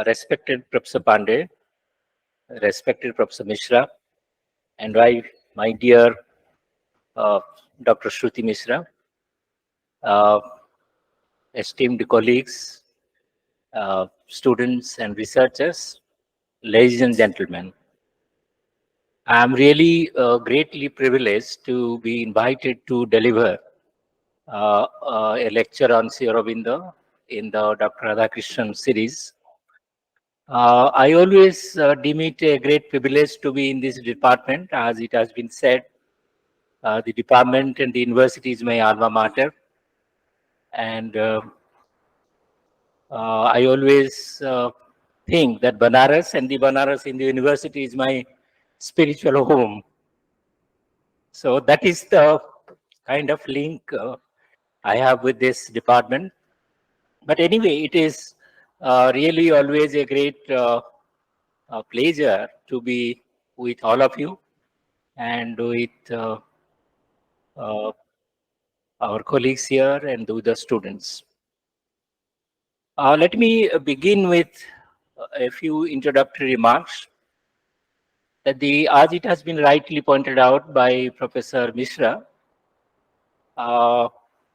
respected Professor Pandey, respected Professor Mishra, and my dear uh, Dr. Shruti Mishra, uh, esteemed colleagues, students and researchers, ladies and gentlemen. I am really greatly privileged to be invited to deliver a lecture on Aurobindo in the Dr. Radhakrishnan series. I always deem it a great privilege to be in this department. As it has been said, the department and the university is my alma mater. And I always think that Banaras and the Banaras in the university is my spiritual home. So that is the kind of link I have with this department. But anyway, it is really always a great pleasure to be with all of you and with uh, our colleagues here and with the students. Let me begin with a few introductory remarks. As it has been rightly pointed out by Professor Mishra, uh,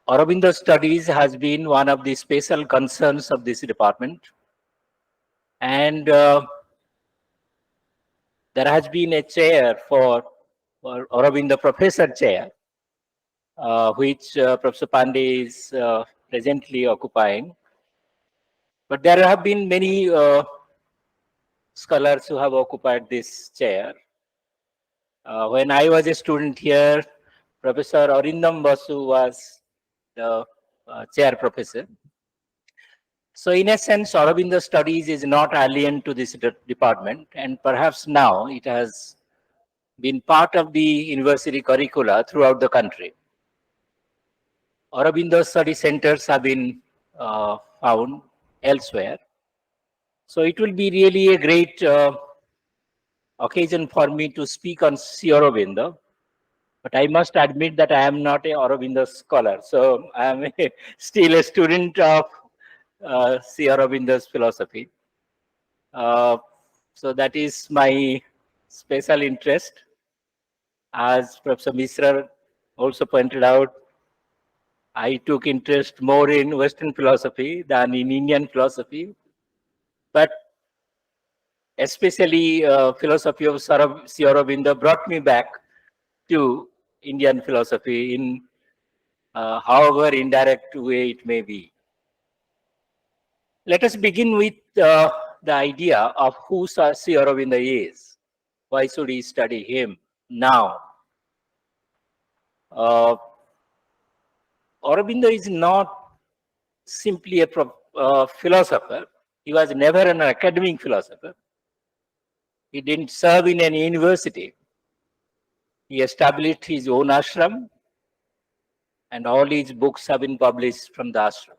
Aurobindo studies has been one of the special concerns of this department. And there has been a chair for Aurobindo Professor Chair, which Professor Pandey is presently occupying. But there have been many scholars who have occupied this chair. When I was a student here, Professor Arindam Basu was the chair professor. So in a sense, Aurobindo studies is not alien to this department, and perhaps now it has been part of the university curricula throughout the country. Aurobindo study centers have been found elsewhere. So it will be really a great occasion for me to speak on Aurobindo. But I must admit that I am not a Aurobindo scholar. So I am still a student of Aurobindo's philosophy. So that is my special interest. As Professor Mishra also pointed out, I took interest more in Western philosophy than in Indian philosophy. But especially philosophy of Aurobindo brought me back to Indian philosophy in however indirect way it may be. Let us begin with the idea of who Sri Aurobindo is. Why should we study him now? Aurobindo is not simply a philosopher. He was never an academic philosopher. He didn't serve in any university. He established his own ashram, and all his books have been published from the ashram.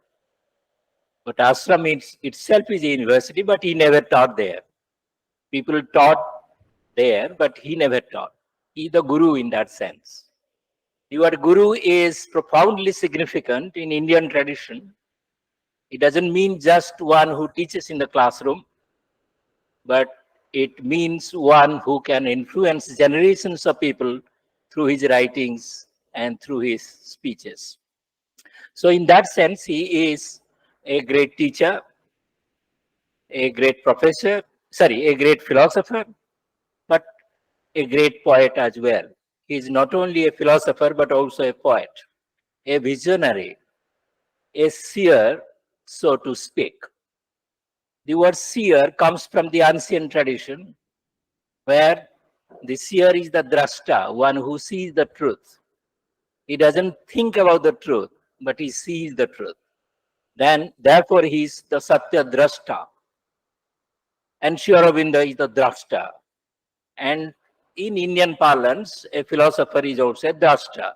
But ashram itself is a university, but he never taught there. People taught there, but he never taught. He is the guru in that sense. The word guru is profoundly significant in Indian tradition. It doesn't mean just one who teaches in the classroom, but it means one who can influence generations of people through his writings and through his speeches. So in that sense, he is a great teacher, a great professor, a great philosopher, but a great poet as well. He is not only a philosopher, but also a poet, a visionary, a seer, so to speak. The word seer comes from the ancient tradition, where the seer is the drashta, one who sees the truth. He doesn't think about the truth, but he sees the truth. Therefore, he is the Satya Drashta. And Sri Aurobindo is the Drashta. And in Indian parlance, a philosopher is also a Drashta.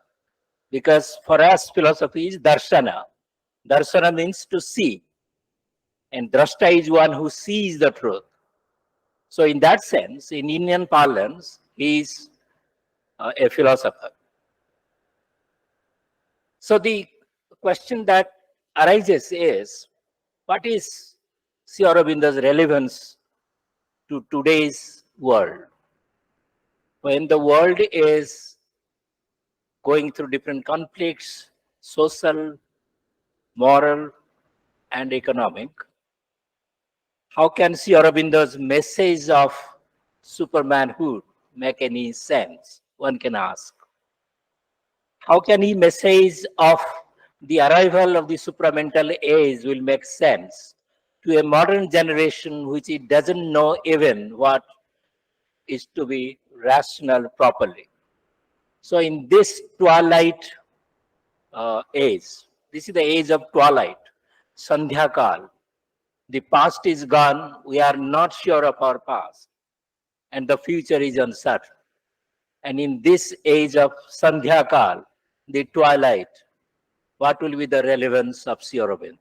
Because for us, philosophy is Darshana. Darshana means to see. And Drashta is one who sees the truth. So in that sense, in Indian parlance, he is a philosopher. So the question that arises is, what is Sri Aurobindo's relevance to today's world. When the world is going through different conflicts, social, moral, and economic, how can Sri Aurobindo's message of supermanhood make any sense? One can ask. How can he message of the arrival of the supramental age will make sense to a modern generation which it doesn't know even what is to be rational properly? So in this twilight age, this is the age of twilight, Sandhya Kal. The past is gone, we are not sure of our past, and the future is uncertain. And in this age of Sandhya Kal, the twilight, what will be the relevance of Sri Aurobindo?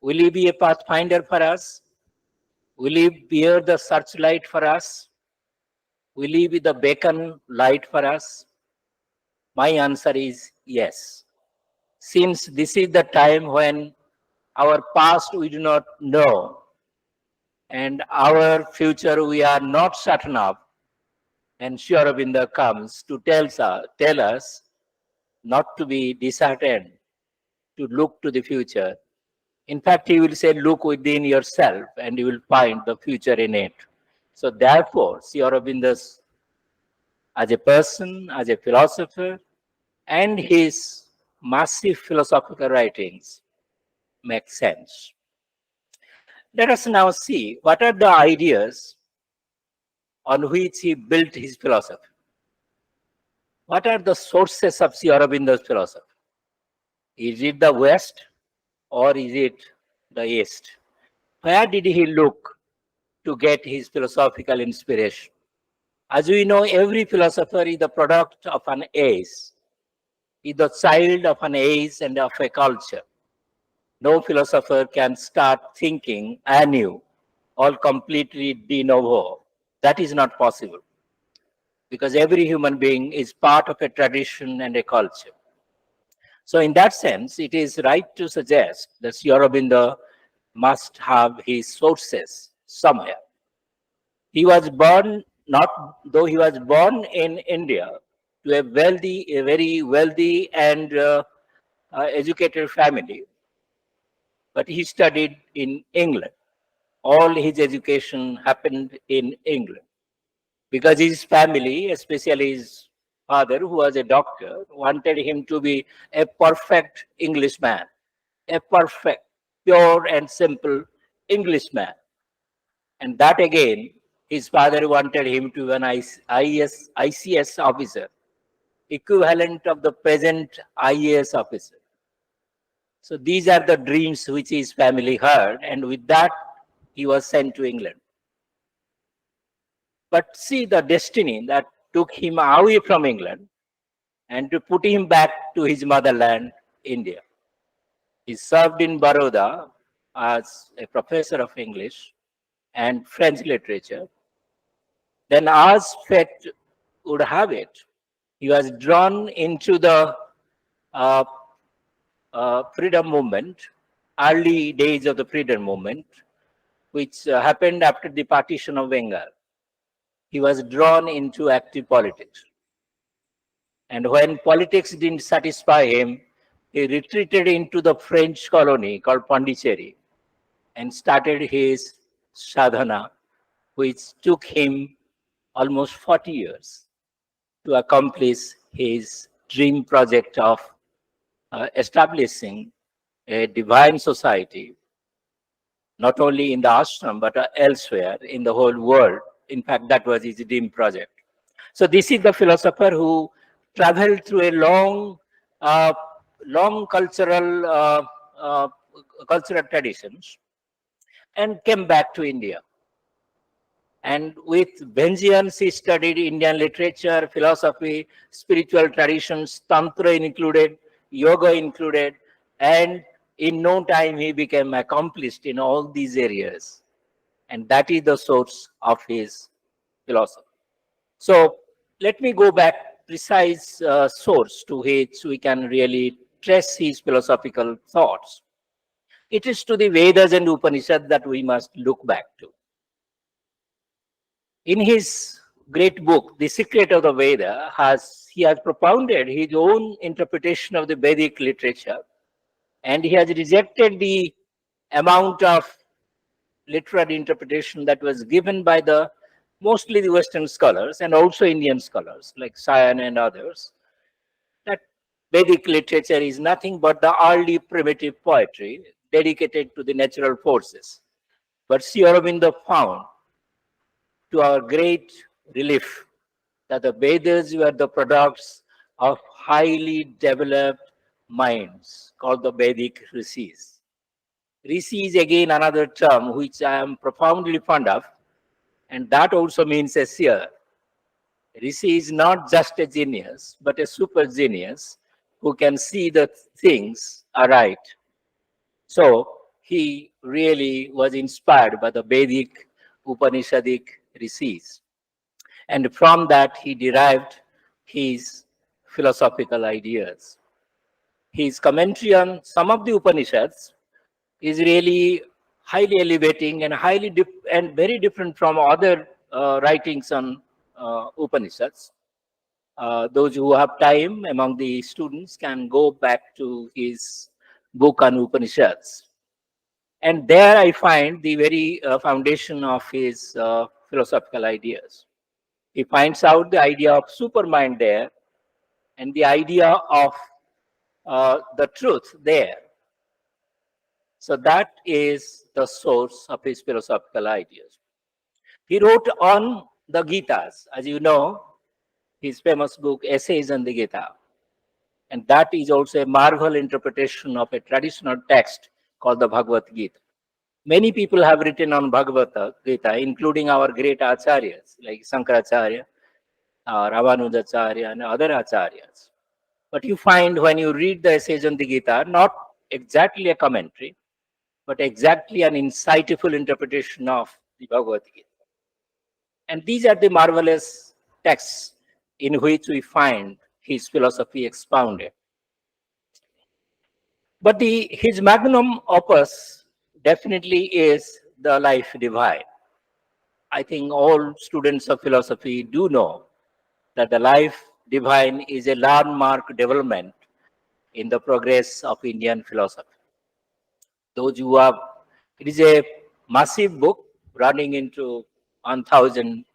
Will he be a pathfinder for us? Will he bear the searchlight for us? Will he be the beacon light for us? My answer is yes. Since this is the time when our past we do not know and our future we are not certain of, and Sri Aurobindo comes to tell us not to be disheartened, to look to the future. In fact, he will say, look within yourself and you will find the future in it. So therefore, Sri Aurobindo, as a person, as a philosopher, and his massive philosophical writings make sense. Let us now see what are the ideas on which he built his philosophy. What are the sources of Sri Aurobindo's philosophy? Is it the West or is it the East? Where did he look to get his philosophical inspiration? As we know, every philosopher is the product of an age, is the child of an age and of a culture. No philosopher can start thinking anew or completely de novo. That is not possible because every human being is part of a tradition and a culture. So in that sense, it is right to suggest that Sri Aurobindo must have his sources somewhere. He was born, not though he was born in India to a very wealthy and educated family, but he studied in England. All his education happened in England because his family, especially his father, who was a doctor, wanted him to be a perfect Englishman, a perfect, pure and simple Englishman. And that again, his father wanted him to be an ICS officer, equivalent of the present IAS officer. So these are the dreams which his family had, and with that, he was sent to England. But see the destiny that took him away from England and to put him back to his motherland, India. He served in Baroda as a professor of English and French literature. Then, as fate would have it, he was drawn into the uh, freedom movement, early days of the freedom movement, which happened after the partition of Bengal. He was drawn into active politics. And when politics didn't satisfy him, he retreated into the French colony called Pondicherry and started his sadhana, which took him almost 40 years to accomplish his dream project of establishing a divine society, not only in the ashram, but elsewhere in the whole world. In fact, that was his dream project. So this is the philosopher who traveled through a uh, long uh, cultural traditions and came back to India. And with vengeance, he studied Indian literature, philosophy, spiritual traditions, tantra included, yoga included, and in no time he became accomplished in all these areas. And that is the source of his philosophy. So let me go back precise source to which we can really trace his philosophical thoughts. It is to the Vedas and Upanishads that we must look back to. In his great book, The Secret of the Veda, he has propounded his own interpretation of the Vedic literature, and he has rejected the amount of literary interpretation that was given by mostly the Western scholars and also Indian scholars like Sayan and others, that Vedic literature is nothing but the early primitive poetry dedicated to the natural forces. But Sri Aurobindo found, to our great relief, that the Vedas were the products of highly developed minds called the Vedic rishis. Rishi is again another term which I am profoundly fond of, and that also means a seer. Rishi is not just a genius, but a super genius who can see the things aright. So he really was inspired by the Vedic Upanishadic rishis. And from that, he derived his philosophical ideas. His commentary on some of the Upanishads is really highly elevating and and very different from other writings on Upanishads. Those who have time among the students can go back to his book on Upanishads. And there I find the very foundation of his philosophical ideas. He finds out the idea of supermind there and the idea of the truth there. So that is the source of his philosophical ideas. He wrote on the Gitas, as you know, his famous book, Essays on the Gita. And that is also a marvel interpretation of a traditional text called the Bhagavad Gita. Many people have written on Bhagavad Gita, including our great acharyas like Sankaracharya, Ramanujacharya, and other acharyas. But you find when you read the essays on the Gita, not exactly a commentary, but exactly an insightful interpretation of the Bhagavad Gita. And these are the marvelous texts in which we find his philosophy expounded. But his magnum opus definitely is the Life Divine. I think all students of philosophy do know that the Life Divine is a landmark development in the progress of Indian philosophy. Those who have, it is a massive book running into 1,000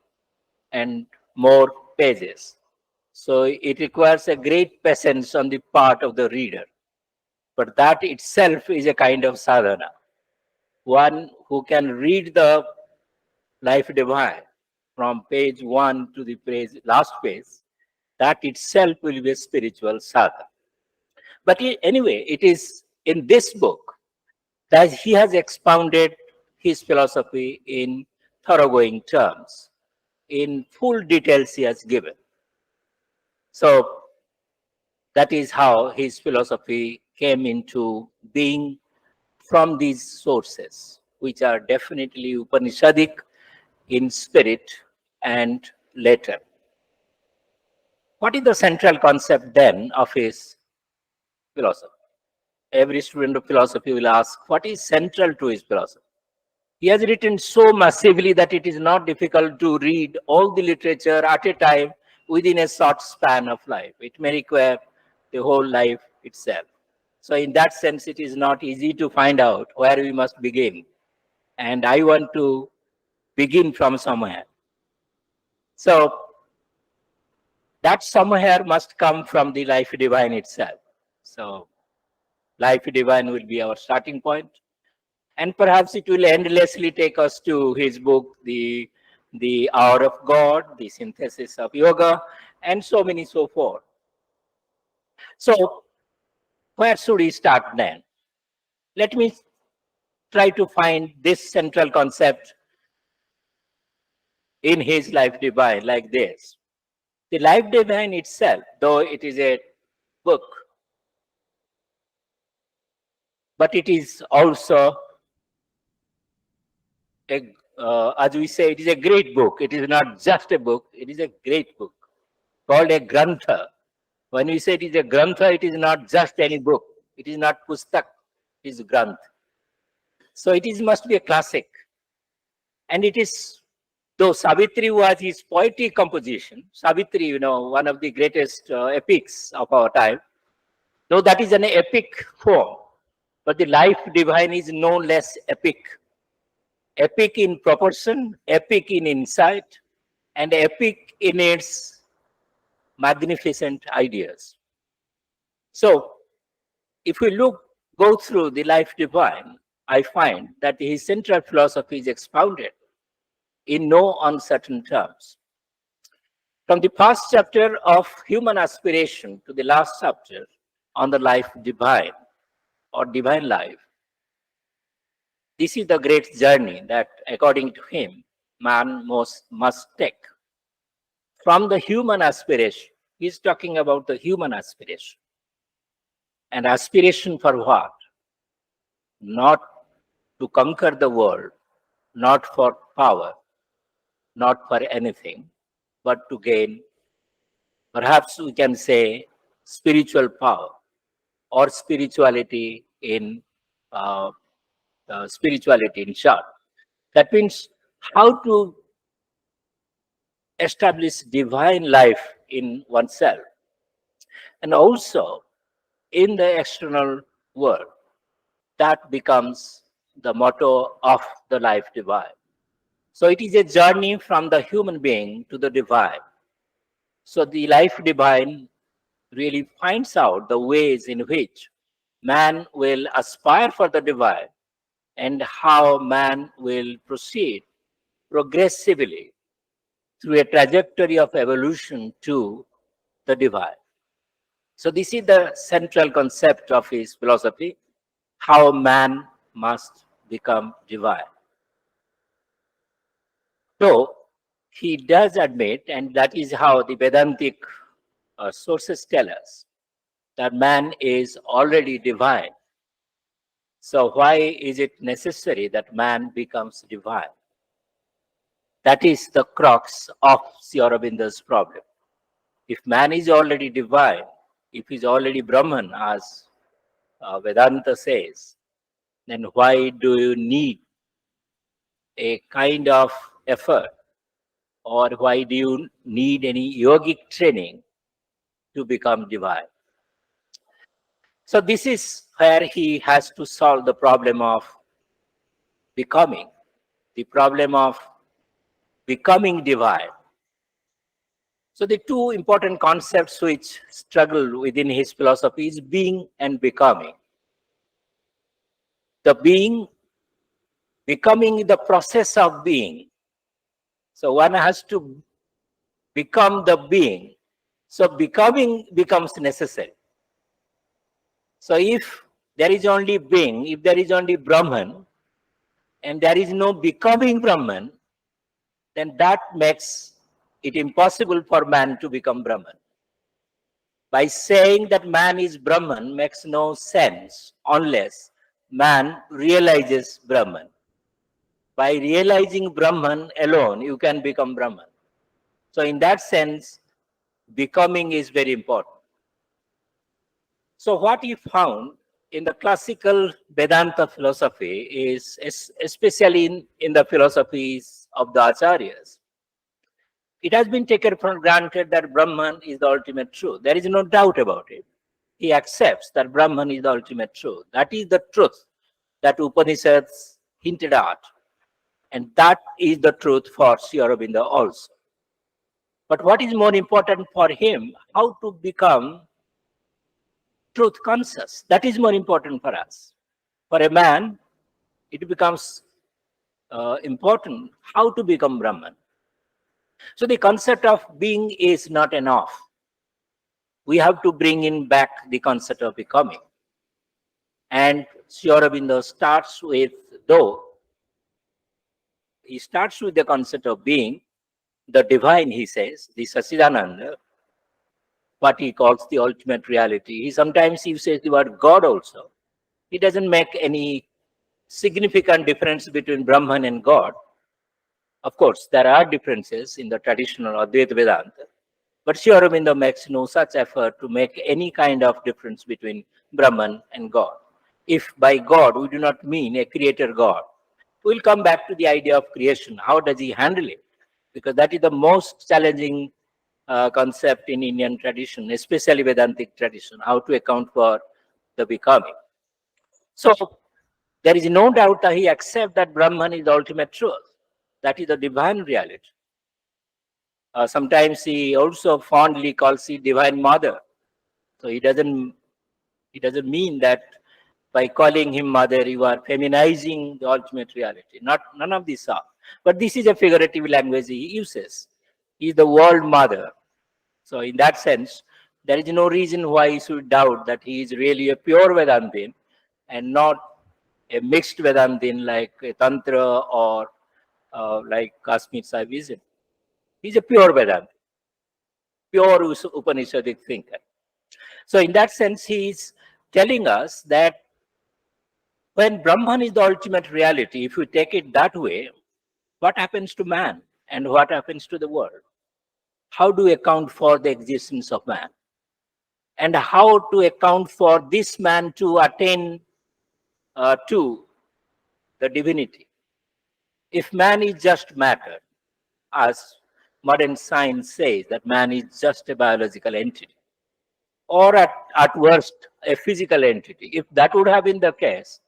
and more pages. So it requires a great patience on the part of the reader. But that itself is a kind of sadhana. One who can read the Life Divine from page 1 to the last page, that itself will be a spiritual sadhana. But anyway, it is in this book that he has expounded his philosophy in thoroughgoing terms. In full details he has given. So that is how his philosophy came into being from these sources, which are definitely Upanishadic in spirit and later. What is the central concept then of his philosophy? Every student of philosophy will ask, what is central to his philosophy? He has written so massively that it is not difficult to read all the literature at a time within a short span of life. It may require the whole life itself. So in that sense, it is not easy to find out where we must begin. And I want to begin from somewhere. So that somewhere must come from the Life Divine itself. So Life Divine will be our starting point. And perhaps it will endlessly take us to his book, The Hour of God, The Synthesis of Yoga, and so many so forth. So where should we start then? Let me try to find this central concept in his Life Divine like this. The Life Divine itself, though it is a book, but it is also as we say, it is a great book. It is not just a book, it is a great book called a Grantha. When we say it is a Grantha, it is not just any book. It is not Pustak, it is Granth. So it is must be a classic. And it is, though Savitri was his poetic composition, Savitri, one of the greatest epics of our time, though that is an epic form, but the life divine is no less epic. Epic in proportion, epic in insight, and epic in its magnificent ideas. So, if we go through the life divine, I find that his central philosophy is expounded in no uncertain terms. From the first chapter of human aspiration to the last chapter on the life divine or divine life, this is the great journey that, according to him, man must take. From the human aspiration, he's talking about the human aspiration. And aspiration for what? Not to conquer the world, not for power, not for anything, but to gain, perhaps we can say, spiritual power or spirituality in short. That means how to establish divine life in oneself and also in the external world. That becomes the motto of the life divine. So it is a journey from the human being to the divine. So the life divine really finds out the ways in which man will aspire for the divine and how man will proceed progressively through a trajectory of evolution to the divine. So this is the central concept of his philosophy, how man must become divine. So he does admit, and that is how the Vedantic sources tell us, that man is already divine. So why is it necessary that man becomes divine? That is the crux of Aurobindo's problem. If man is already divine, if he's already Brahman, as Vedanta says, then why do you need a kind of effort, or why do you need any yogic training to become divine? So this is where he has to solve the problem of becoming, the problem of becoming divine. So the two important concepts which struggle within his philosophy is being and becoming. The being, becoming the process of being. So one has to become the being. So becoming becomes necessary. So if there is only being, if there is only Brahman, and there is no becoming Brahman, then that makes it impossible for man to become Brahman. By saying that man is Brahman makes no sense unless man realizes Brahman. By realizing Brahman alone, you can become Brahman. So in that sense, becoming is very important. So what he found in the classical Vedanta philosophy is, especially in the philosophies of the Acharyas, it has been taken for granted that Brahman is the ultimate truth. There is no doubt about it. He accepts that Brahman is the ultimate truth. That is the truth that Upanishads hinted at. And that is the truth for Sri Aurobindo also. But what is more important for him, how to become truth conscious. That is more important for us. For a man, it becomes important how to become Brahman. So the concept of being is not enough. We have to bring in back the concept of becoming. And Sri Aurobindo starts with, though, he starts with the concept of being, the divine, he says, the Sachidananda, what he calls the ultimate reality. Sometimes he says the word God also. He doesn't make any significant difference between Brahman and God. Of course, there are differences in the traditional Advaita Vedanta, but Sri Aurobindo makes no such effort to make any kind of difference between Brahman and God. if by God we do not mean a creator God. We'll come back to the idea of creation. How does he handle it? Because that is the most challenging concept in Indian tradition, especially Vedantic tradition, how to account for the becoming. So there is no doubt that he accepts that Brahman is the ultimate truth. That is the divine reality. Sometimes he also fondly calls it divine mother. So he doesn't mean that by calling him mother, you are feminizing the ultimate reality. None of these are. But this is a figurative language he uses. He is the world mother. So in that sense, there is no reason why you should doubt that he is really a pure Vedantin and not a mixed Vedantin like a Tantra or like Kashmir Saivism. He's a pure Vedantin, pure Upanishadic thinker. So in that sense, he is telling us that when Brahman is the ultimate reality, if you take it that way, what happens to man and what happens to the world? How do we account for the existence of man? And how to account for this man to attain to the divinity? If man is just matter, as modern science says that man is just a biological entity, or at worst, a physical entity, if that would have been the case,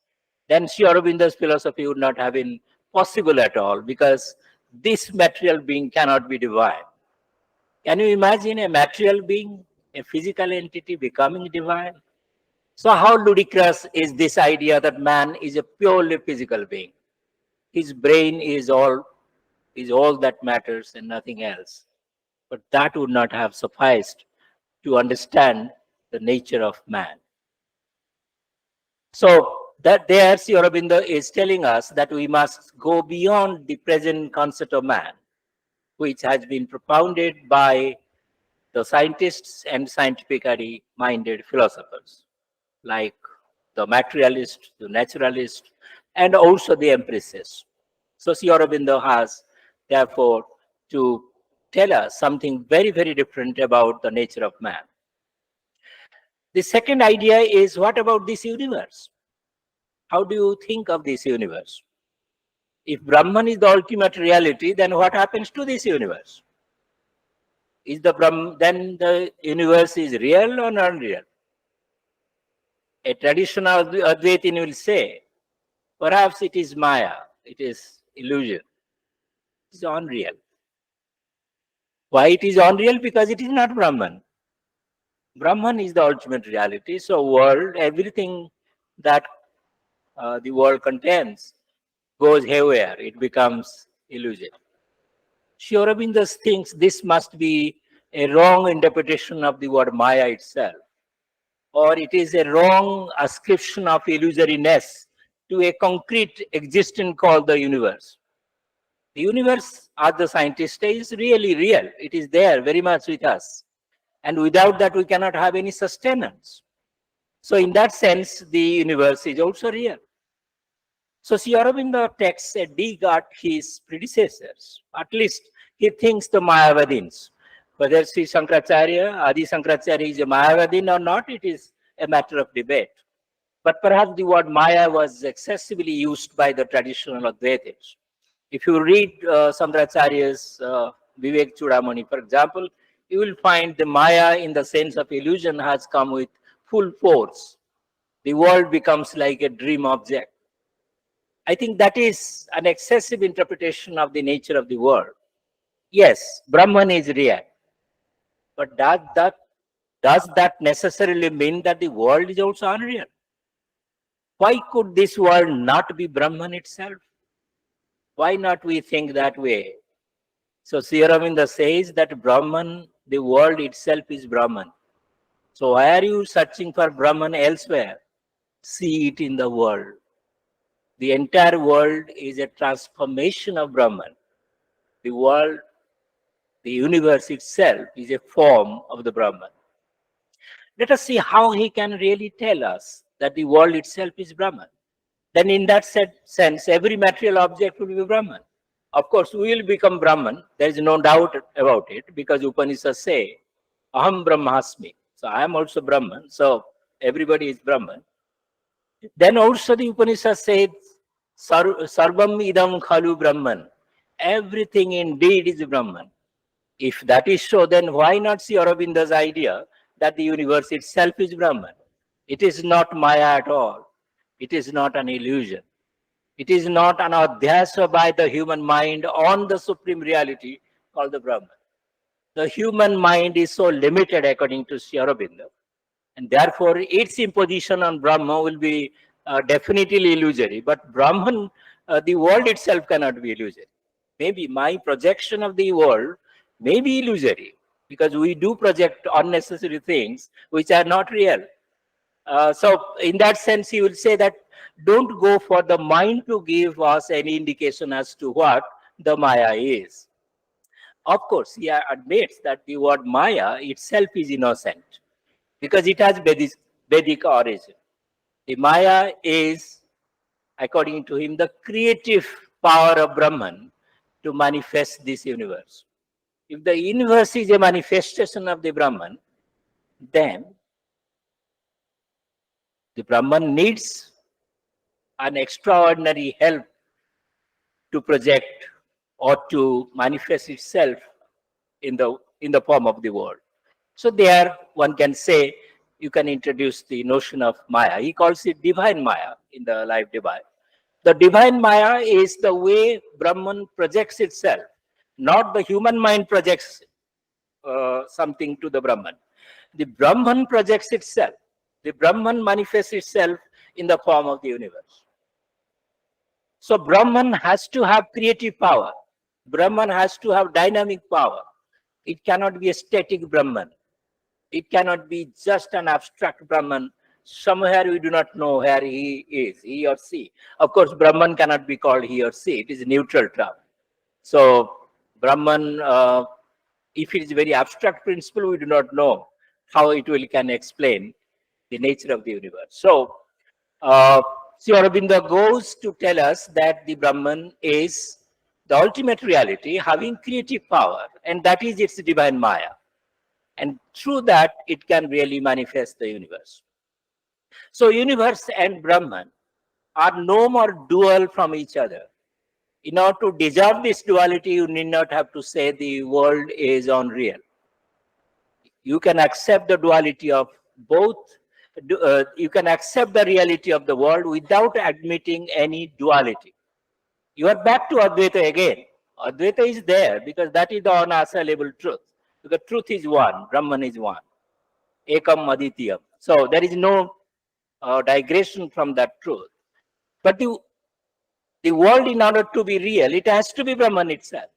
then Sri Aurobindo's philosophy would not have been possible at all, because this material being cannot be divine. Can you imagine a material being, a physical entity becoming divine? So how ludicrous is this idea that man is a purely physical being? His brain is all that matters and nothing else. But that would not have sufficed to understand the nature of man. So that there, Sri Aurobindo is telling us that we must go beyond the present concept of man, which has been propounded by the scientists and scientifically minded philosophers, like the materialist, the naturalist, and also the empiricist. So Sri Aurobindo has, therefore, to tell us something very, very different about the nature of man. The second idea is, what about this universe? How do you think of this universe? If Brahman is the ultimate reality, then what happens to this universe? Is then the universe is real or unreal? A traditional Advaitin will say, perhaps it is Maya, it is illusion. It is unreal. Why it is unreal? Because it is not Brahman. Brahman is the ultimate reality. So world, everything that the world contains goes haywire. It becomes illusion. Sri Aurobindo thinks this must be a wrong interpretation of the word Maya itself, or it is a wrong ascription of illusoriness to a concrete existence called the universe. The universe, as the scientist say, is really real. It is there very much with us. And without that, we cannot have any sustenance. So in that sense, the universe is also real. So Sri Aurobindo takes a dig at his predecessors. At least he thinks the Mayavadins. Whether Sri Shankaracharya, Adi Shankaracharya is a Mayavadin or not, it is a matter of debate. But perhaps the word Maya was excessively used by the traditional Advaitists. If you read Shankaracharya's Vivek Chudamani, for example, you will find the Maya in the sense of illusion has come with full force. The world becomes like a dream object. I think that is an excessive interpretation of the nature of the world. Yes, Brahman is real. But does that necessarily mean that the world is also unreal? Why could this world not be Brahman itself? Why not we think that way? So Sri Aurobindo says that Brahman, the world itself is Brahman. So why are you searching for Brahman elsewhere? See it in the world. The entire world is a transformation of Brahman. The world, the universe itself is a form of the Brahman. Let us see how he can really tell us that the world itself is Brahman. Then in that sense, every material object will be Brahman. Of course, we will become Brahman. There is no doubt about it, because Upanishads say, Aham Brahmasmi. So I am also Brahman. So everybody is Brahman. Then also the Upanishad says, Sarvam idam khalu Brahman. Everything indeed is Brahman. If that is so, then why not see Aurobindo's idea that the universe itself is Brahman? It is not Maya at all. It is not an illusion. It is not an adhyasa by the human mind on the supreme reality called the Brahman. The human mind is so limited according to Sri Aurobindo, and therefore its imposition on Brahma will be definitely illusory. But Brahman, the world itself cannot be illusory. Maybe my projection of the world may be illusory because we do project unnecessary things which are not real. So in that sense, he will say that don't go for the mind to give us any indication as to what the Maya is. Of course, he admits that the word Maya itself is innocent because it has Vedic origin. The Maya is, according to him, the creative power of Brahman to manifest this universe. If the universe is a manifestation of the Brahman, then the Brahman needs an extraordinary help to project or to manifest itself in the form of the world. So there one can say, you can introduce the notion of Maya. He calls it divine Maya in the Life Divine. The divine Maya is the way Brahman projects itself, not the human mind projects something to the Brahman. The Brahman projects itself. The Brahman manifests itself in the form of the universe. So Brahman has to have creative power. Brahman has to have dynamic power. It cannot be a static Brahman. It cannot be just an abstract Brahman. Somewhere we do not know where he is, he or she. Of course, Brahman cannot be called he or she. It is a neutral term. So Brahman, if it is a very abstract principle, we do not know how it can explain the nature of the universe. So Sri Aurobindo goes to tell us that the Brahman is the ultimate reality having creative power, and that is its divine Maya. And through that, it can really manifest the universe. So universe and Brahman are no more dual from each other. In order to deserve this duality, you need not have to say the world is unreal. You can accept the duality of both. You can accept the reality of the world without admitting any duality. You are back to Advaita again. Advaita is there because that is the unassailable truth. Because truth is one, Brahman is one. Ekam Aditiyam. So there is no digression from that truth. But the world, in order to be real, it has to be Brahman itself.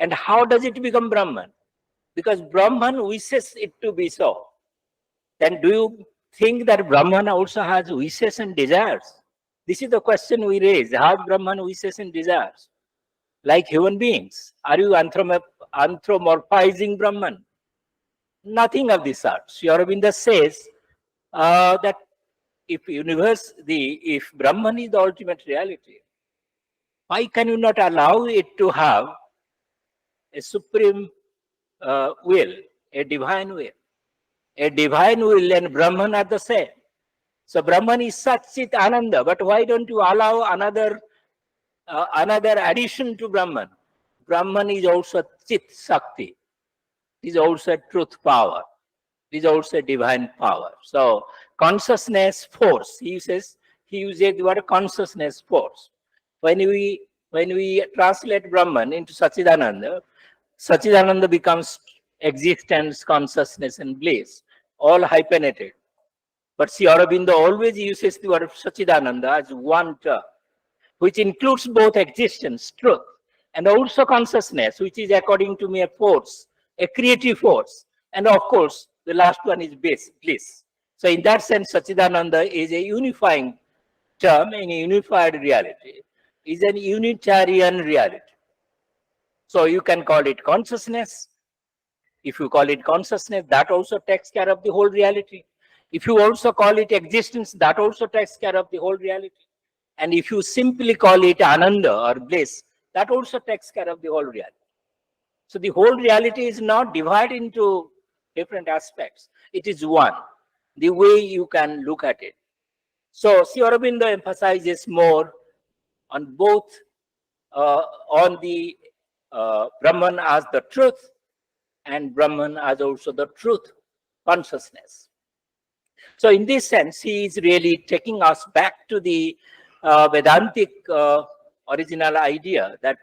And how does it become Brahman? Because Brahman wishes it to be so. Then do you think that Brahman also has wishes and desires? This is the question we raise. Has Brahman wishes and desires? Like human beings. Are you anthropomorphizing Brahman? Nothing of this sort. Sri Aurobindo says that if Brahman is the ultimate reality, why can you not allow it to have a supreme will, a divine will? A divine will and Brahman are the same. So Brahman is Satchit Ananda, but why don't you allow another addition to Brahman? Brahman is also Chit Shakti. It is also truth power. It is also divine power. So consciousness force. He uses the word consciousness force. When we translate Brahman into Satchidananda, Satchidananda becomes existence, consciousness, and bliss, all hyphenated. But Sri Aurobindo always uses the word Satchidananda as one term, which includes both existence, truth, and also consciousness, which is, according to me, a force, a creative force. And of course, the last one is bliss. So in that sense, Satchidananda is a unifying term and a unified reality, is an Unitarian reality. So you can call it consciousness. If you call it consciousness, that also takes care of the whole reality. If you also call it existence, that also takes care of the whole reality. And if you simply call it Ananda or bliss, that also takes care of the whole reality. So the whole reality is not divided into different aspects. It is one, the way you can look at it. So Sri Aurobindo emphasizes more on both, on the Brahman as the truth and Brahman as also the truth consciousness. So in this sense, he is really taking us back to the Vedantic original idea that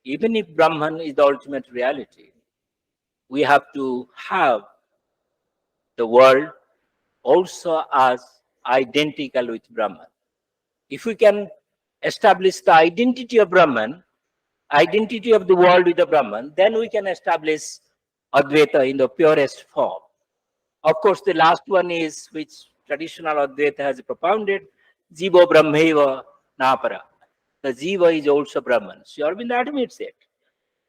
even if Brahman is the ultimate reality, we have to have the world also as identical with Brahman. If we can establish the identity of Brahman, identity of the world with the Brahman, then we can establish Advaita in the purest form. Of course, the last one is, which traditional Advaita has propounded, Jiva Brahmeva Napara. The Jiva is also Brahman. Sri Aurobindo admits it,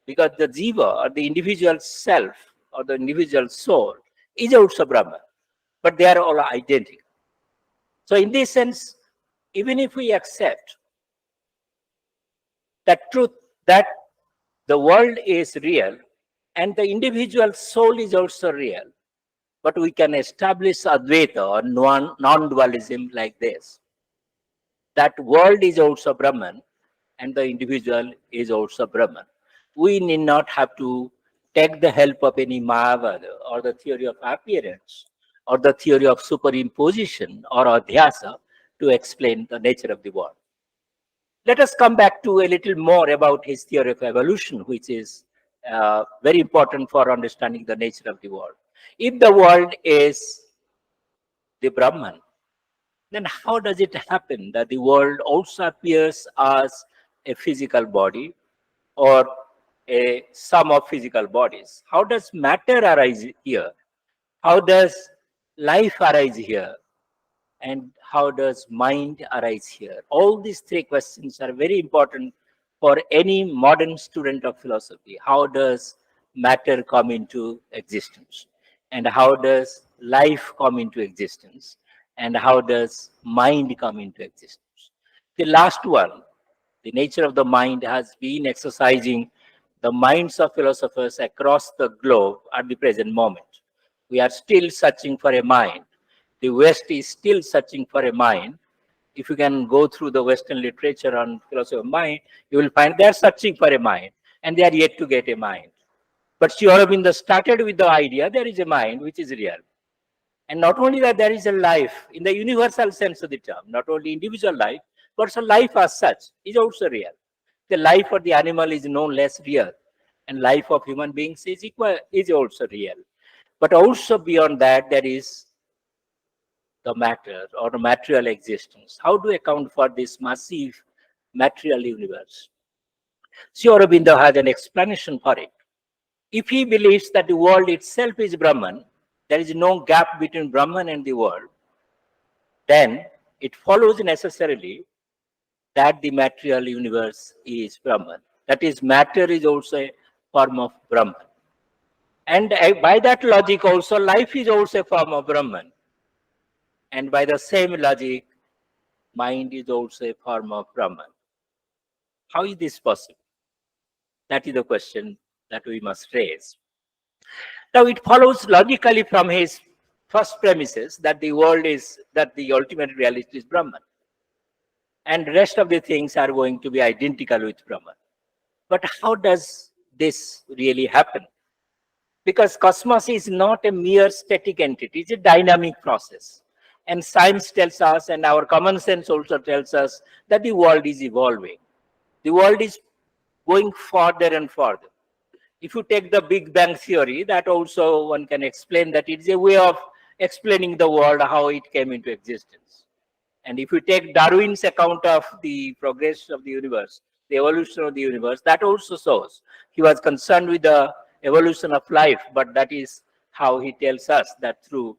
because the Jiva, or the individual self, or the individual soul, is also Brahman, but they are all identical. So in this sense, even if we accept that truth, that the world is real and the individual soul is also real, but we can establish Advaita or non-dualism like this. That world is also Brahman and the individual is also Brahman. We need not have to take the help of any Mayavada or the theory of appearance or the theory of superimposition or adhyasa to explain the nature of the world. Let us come back to a little more about his theory of evolution, which is very important for understanding the nature of the world. If the world is the Brahman, then how does it happen that the world also appears as a physical body or a sum of physical bodies? How does matter arise here? How does life arise here? And how does mind arise here? All these three questions are very important for any modern student of philosophy. How does matter come into existence? And how does life come into existence? And how does mind come into existence? The last one, the nature of the mind, has been exercising the minds of philosophers across the globe at the present moment. We are still searching for a mind. The West is still searching for a mind. If you can go through the Western literature on philosophy of mind, you will find they are searching for a mind and they are yet to get a mind. But Sri Aurobindo started with the idea there is a mind which is real. And not only that, there is a life in the universal sense of the term, not only individual life, but also life as such is also real. The life of the animal is no less real, and life of human beings is also real. But also beyond that, there is the matter or material existence. How do we account for this massive material universe? Sri Aurobindo has an explanation for it. If he believes that the world itself is Brahman, there is no gap between Brahman and the world, then it follows necessarily that the material universe is Brahman. That is, matter is also a form of Brahman. And by that logic also, life is also a form of Brahman. And by the same logic, mind is also a form of Brahman. How is this possible? That is the question that we must raise. Now, it follows logically from his first premises that the world is, that the ultimate reality is Brahman. And the rest of the things are going to be identical with Brahman. But how does this really happen? Because cosmos is not a mere static entity, it's a dynamic process. And science tells us, and our common sense also tells us, that the world is evolving. The world is going further and further. If you take the Big Bang theory, that also one can explain that it is a way of explaining the world, how it came into existence. And if you take Darwin's account of the progress of the universe, the evolution of the universe, that also shows he was concerned with the evolution of life, but that is how he tells us that through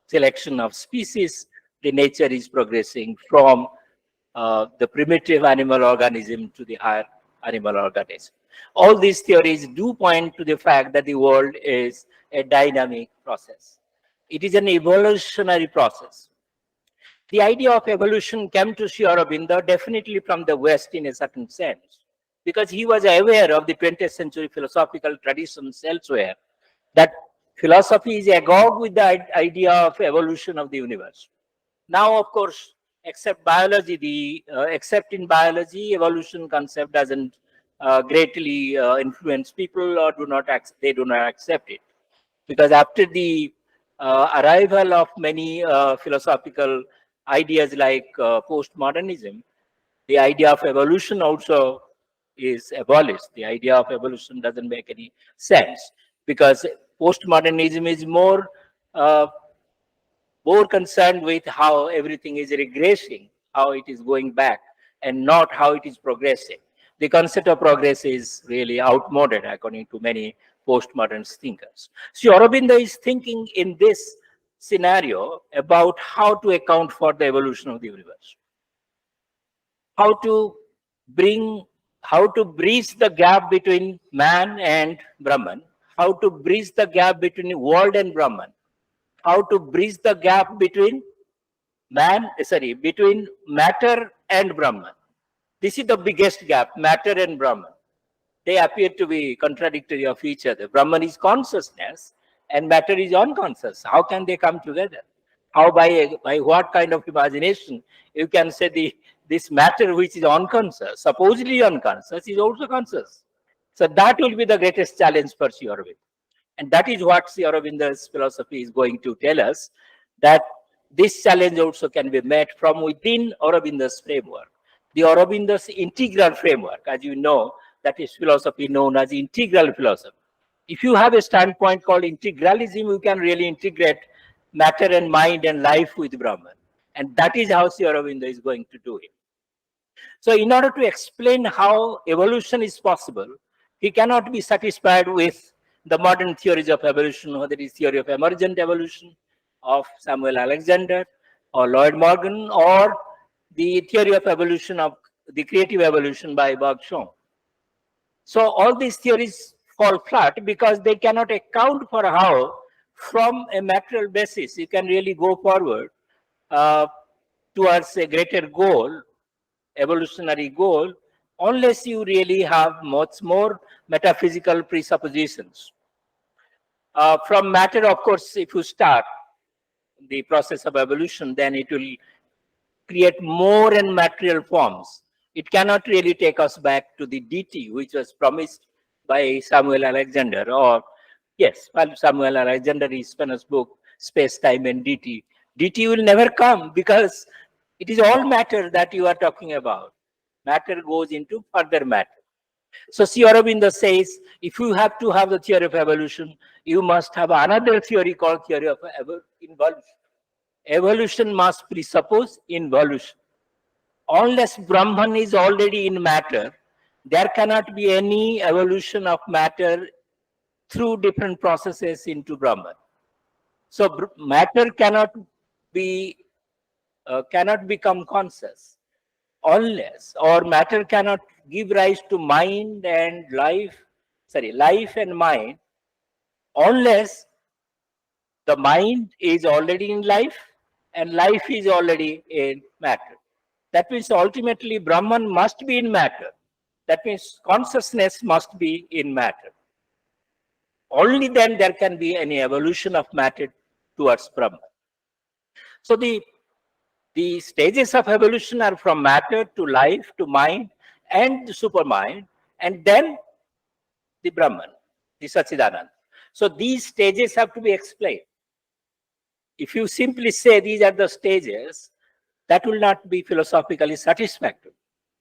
selection of species, the nature is progressing from the primitive animal organism to the higher animal organism. All these theories do point to the fact that the world is a dynamic process. It is an evolutionary process. The idea of evolution came to Sri Aurobindo definitely from the West in a certain sense, because he was aware of the 20th century philosophical traditions elsewhere, that philosophy is agog with the idea of evolution of the universe. Now, of course, except biology, except in biology, evolution concept doesn't greatly influence people, or they do not accept it, because after the arrival of many philosophical ideas like postmodernism, the idea of evolution also is abolished. The idea of evolution doesn't make any sense, because postmodernism is uh, more concerned with how everything is regressing, how it is going back, and not how it is progressing. The concept of progress is really outmoded according to many postmodern thinkers. So Aurobindo is thinking in this scenario about how to account for the evolution of the universe, how to bring, how to bridge the gap between man and Brahman, how to bridge the gap between world and Brahman, how to bridge the gap between between matter and Brahman. This is the biggest gap, matter and Brahman. They appear to be contradictory of each other. Brahman is consciousness and matter is unconscious. How can they come together? How, by what kind of imagination you can say this matter which is unconscious, supposedly unconscious, is also conscious? So that will be the greatest challenge for Sri Aurobindo. And that is what Sri Aurobindo's philosophy is going to tell us, that this challenge also can be met from within Aurobindo's framework. The Aurobindo's integral framework, as you know, that is philosophy known as integral philosophy. If you have a standpoint called integralism, you can really integrate matter and mind and life with Brahman. And that is how Sri Aurobindo is going to do it. So in order to explain how evolution is possible, he cannot be satisfied with the modern theories of evolution, whether it is theory of emergent evolution of Samuel Alexander or Lloyd Morgan, or the theory of evolution of the creative evolution by Bergson. So all these theories fall flat because they cannot account for how, from a material basis, you can really go forward uh, towards a greater goal, evolutionary goal, unless you really have much more metaphysical presuppositions. From matter, of course, if you start the process of evolution, then it will create more and material forms. It cannot really take us back to the deity which was promised by Samuel Alexander, or yes, well, Samuel Alexander is famous book, Space, Time and Deity. Deity will never come because it is all matter that you are talking about. Matter goes into further matter. So Sri Aurobindo says, if you have to have the theory of evolution, you must have another theory called theory of involution. Evolution must presuppose involution. Unless Brahman is already in matter, there cannot be any evolution of matter through different processes into Brahman. So matter be cannot become conscious unless, or matter cannot give rise to mind and life and mind, unless the mind is already in life and life is already in matter. That means ultimately Brahman must be in matter. That means consciousness must be in matter. Only then there can be any evolution of matter towards Brahman. So the stages of evolution are from matter to life to mind and the supermind, and then the Brahman, the Sachidananda. So these stages have to be explained. If you simply say these are the stages, that will not be philosophically satisfactory.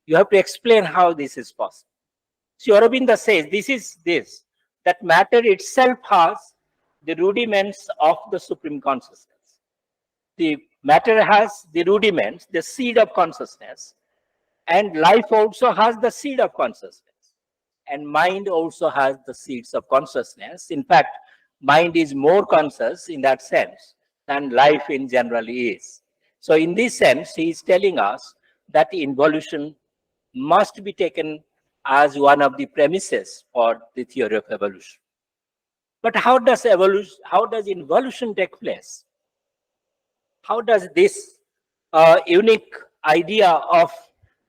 You have to explain how this is possible. So Aurobindo says that matter itself has the rudiments of the supreme consciousness. The matter has the rudiments, the seed of consciousness, and life also has the seed of consciousness, and mind also has the seeds of consciousness. In fact, mind is more conscious in that sense than life in general is. So in this sense, he is telling us that involution must be taken as one of the premises for the theory of evolution. But how does involution take place? How does this unique idea of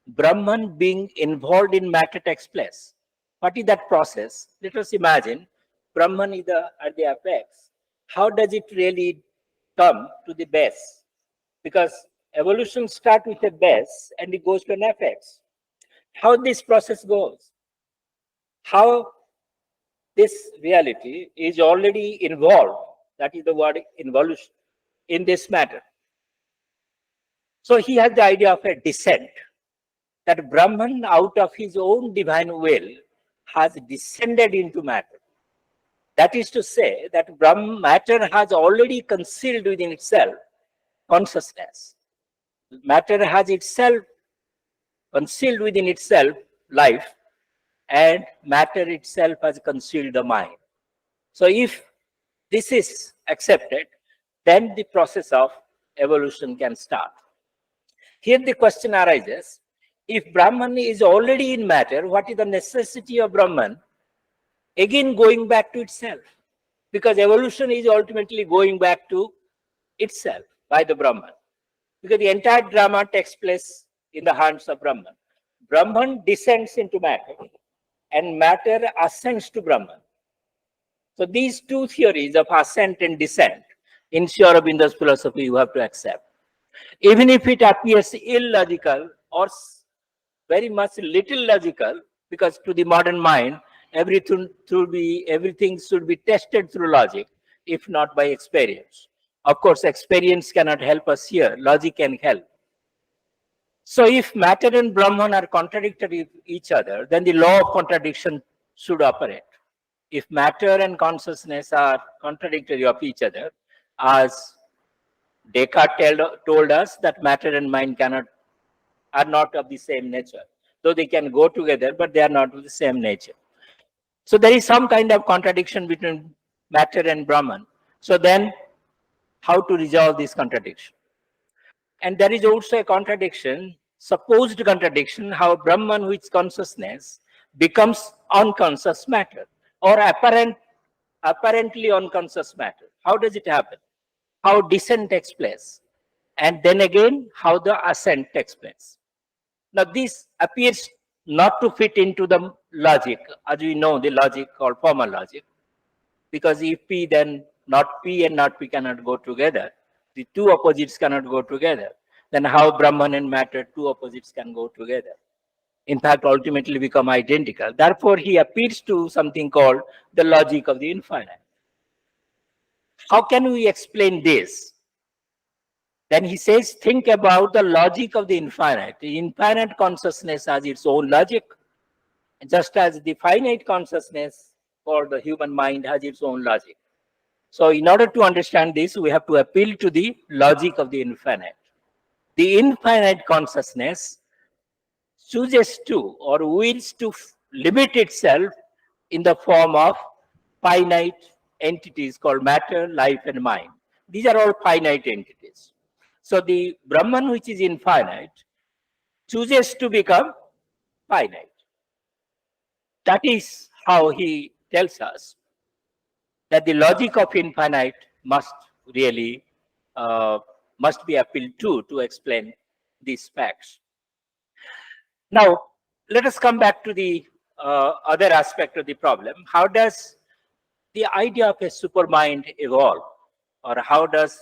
Brahman being involved in matter takes place? What is that process? Let us imagine Brahman is at the apex. How does it really come to the base? Because evolution starts with a base and it goes to an apex. How this process goes, how this reality is already involved, that is the word involution, in this matter. So he has the idea of a descent, that Brahman out of his own divine will has descended into matter. That is to say that matter has already concealed within itself consciousness. Matter has itself concealed within itself life, and matter itself has concealed the mind. So if this is accepted, then the process of evolution can start. Here the question arises, if Brahman is already in matter, what is the necessity of Brahman again going back to itself? Because evolution is ultimately going back to itself by the Brahman. Because the entire drama takes place in the hands of Brahman. Brahman descends into matter and matter ascends to Brahman. So these two theories of ascent and descent in Aurobindo's philosophy you have to accept. Even if it appears illogical or very much little logical, because to the modern mind, everything should be tested through logic, if not by experience. Of course, experience cannot help us here, logic can help. So if matter and Brahman are contradictory with each other, then the law of contradiction should operate. If matter and consciousness are contradictory of each other, as Descartes told us that matter and mind are not of the same nature. Though they can go together, but they are not of the same nature. So there is some kind of contradiction between matter and Brahman. So then, how to resolve this contradiction? And there is also a contradiction, supposed contradiction, how Brahman, which consciousness, becomes unconscious matter or apparently unconscious matter. How does it happen? How descent takes place? And then again, how the ascent takes place. Now, this appears not to fit into the logic, as we know the logic called formal logic, because if P, then not P and not P cannot go together. The two opposites cannot go together. Then how Brahman and matter, two opposites can go together? In fact, ultimately become identical. Therefore, he appeals to something called the logic of the infinite. How can we explain this? Then he says, think about the logic of the infinite. The infinite consciousness has its own logic, just as the finite consciousness for the human mind has its own logic. So in order to understand this, we have to appeal to the logic of the infinite. The infinite consciousness chooses to or wills to limit itself in the form of finite entities called matter, life, and mind. These are all finite entities. So the Brahman, which is infinite, chooses to become finite. That is how he tells us that the logic of infinite must really must be appealed to explain these facts. Now, let us come back to the other aspect of the problem. How does the idea of a supermind evolve, or how does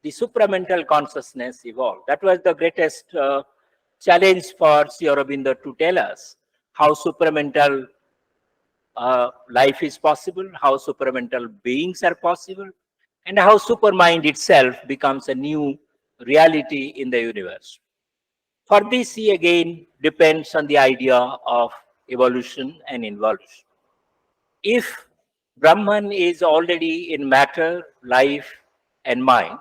the supramental consciousness evolve? That was the greatest challenge for Aurobindo to tell us how supramental life is possible, how supramental beings are possible, and how supermind itself becomes a new reality in the universe. For this, he again depends on the idea of evolution and involution. If Brahman is already in matter, life, and mind,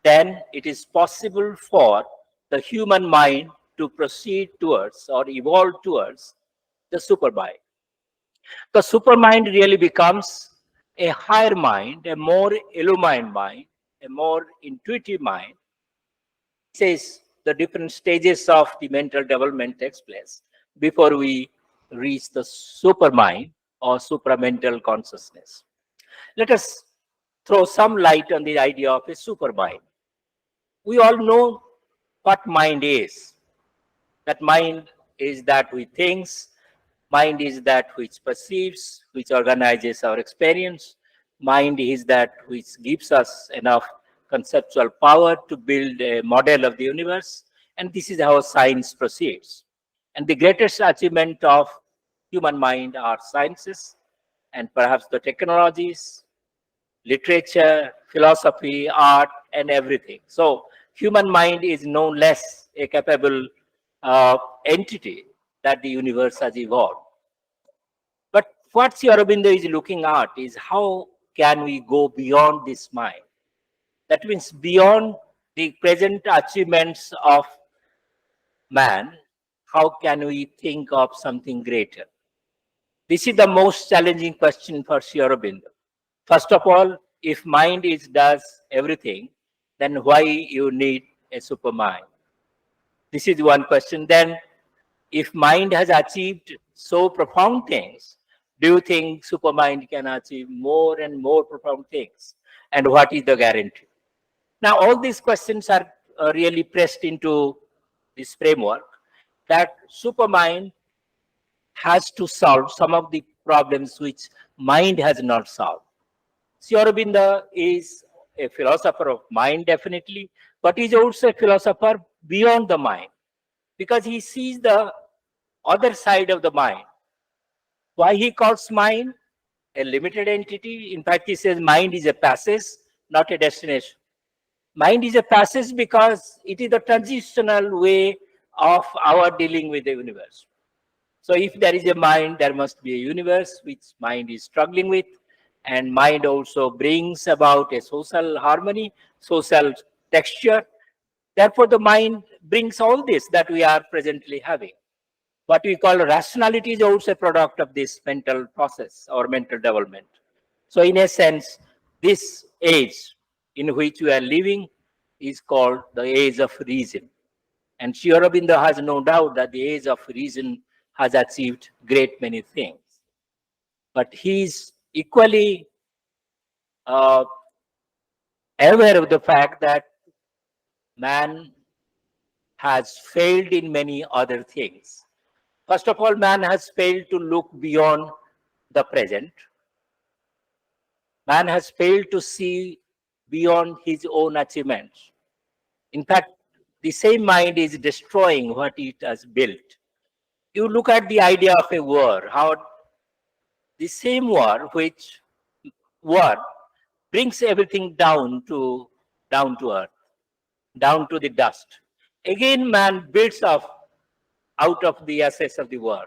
then it is possible for the human mind to proceed towards or evolve towards the supermind. The supermind really becomes a higher mind, a more illumined mind, a more intuitive mind. It says the different stages of the mental development takes place before we reach the supermind or supramental consciousness. Let us throw some light on the idea of a supermind. We all know what mind is. That mind is that which thinks, mind is that which perceives, which organizes our experience, mind is that which gives us enough conceptual power to build a model of the universe, and this is how science proceeds. And the greatest achievement of human mind are sciences and perhaps the technologies, literature, philosophy, art, and everything. So human mind is no less a capable entity that the universe has evolved. But what Aurobindo is looking at is how can we go beyond this mind? That means beyond the present achievements of man, how can we think of something greater? This is the most challenging question for Aurobindo. First of all, if mind does everything, then why you need a supermind? This is one question. Then, if mind has achieved so profound things, do you think supermind can achieve more and more profound things? And what is the guarantee? Now, all these questions are really pressed into this framework that supermind has to solve some of the problems which mind has not solved. Aurobindo is a philosopher of mind, definitely, but he's also a philosopher beyond the mind because he sees the other side of the mind. Why he calls mind a limited entity? In fact, he says mind is a passage, not a destination. Mind is a passage because it is the transitional way of our dealing with the universe. So if there is a mind, there must be a universe which mind is struggling with. And mind also brings about a social harmony, social texture. Therefore, the mind brings all this that we are presently having. What we call rationality is also a product of this mental process or mental development. So in a sense, this age in which we are living is called the age of reason. And Sri Aurobindo has no doubt that the age of reason has achieved great many things. But he is equally aware of the fact that man has failed in many other things. First of all, man has failed to look beyond the present. Man has failed to see beyond his own achievements. In fact, the same mind is destroying what it has built. You look at the idea of a war, how the same war brings everything down to earth, down to the dust. Again, man builds up out of the ashes of the war.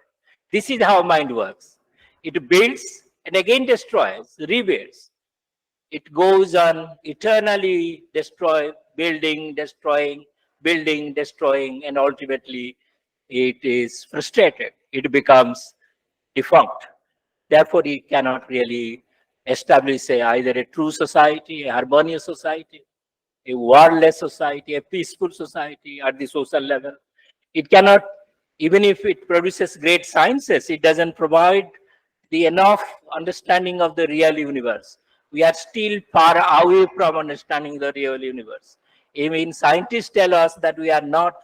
This is how mind works. It builds and again destroys, rebuilds. It goes on eternally building, destroying, and ultimately it is frustrated. It becomes defunct. Therefore, it cannot really establish either a true society, a harmonious society, a warless society, a peaceful society at the social level. It cannot, even if it produces great sciences, it doesn't provide the enough understanding of the real universe. We are still far away from understanding the real universe. Even scientists tell us that we are not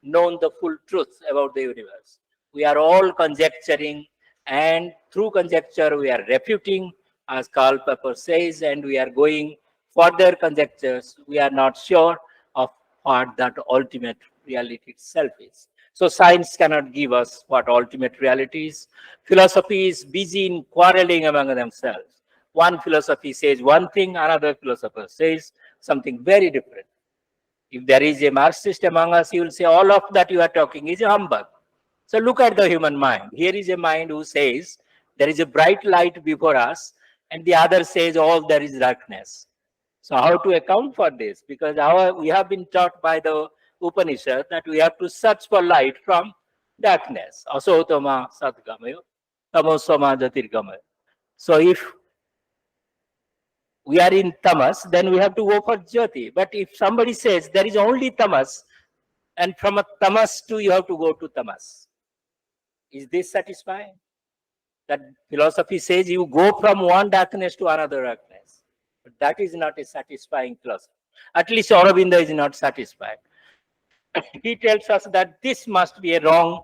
known the full truth about the universe. We are all conjecturing, and through conjecture we are refuting, as Karl Popper says, and we are going further conjectures. We are not sure of what that ultimate reality itself is. So science cannot give us what ultimate reality is. Philosophy is busy in quarreling among themselves. One philosophy says one thing, another philosopher says something very different. If there is a Marxist among us, he will say all of that you are talking is a humbug. So look at the human mind. Here is a mind who says there is a bright light before us, and the other says, oh, there is darkness. So how to account for this? Because we have been taught by the Upanishad that we have to search for light from darkness. Asotama satgamayo, tamosama jatirgamayo. So if we are in tamas, then we have to go for jyoti. But if somebody says there is only tamas, and from a tamas to you have to go to tamas, is this satisfying? That philosophy says you go from one darkness to another darkness. But that is not a satisfying philosophy. At least Aurobindo is not satisfied. He tells us that this must be a wrong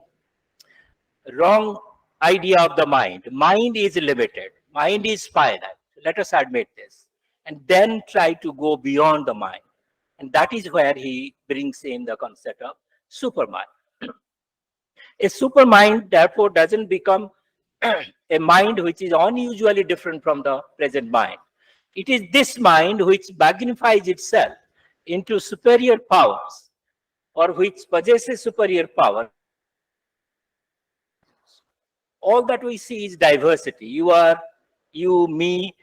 idea of the mind. Mind is limited. Mind is finite. Let us admit this. and then try to go beyond the mind. And that is where he brings in the concept of supermind. A supermind, therefore, doesn't become a mind which is unusually different from the present mind. It is this mind which magnifies itself into superior powers, or which possesses superior power. All that we see is diversity. You are, you, me,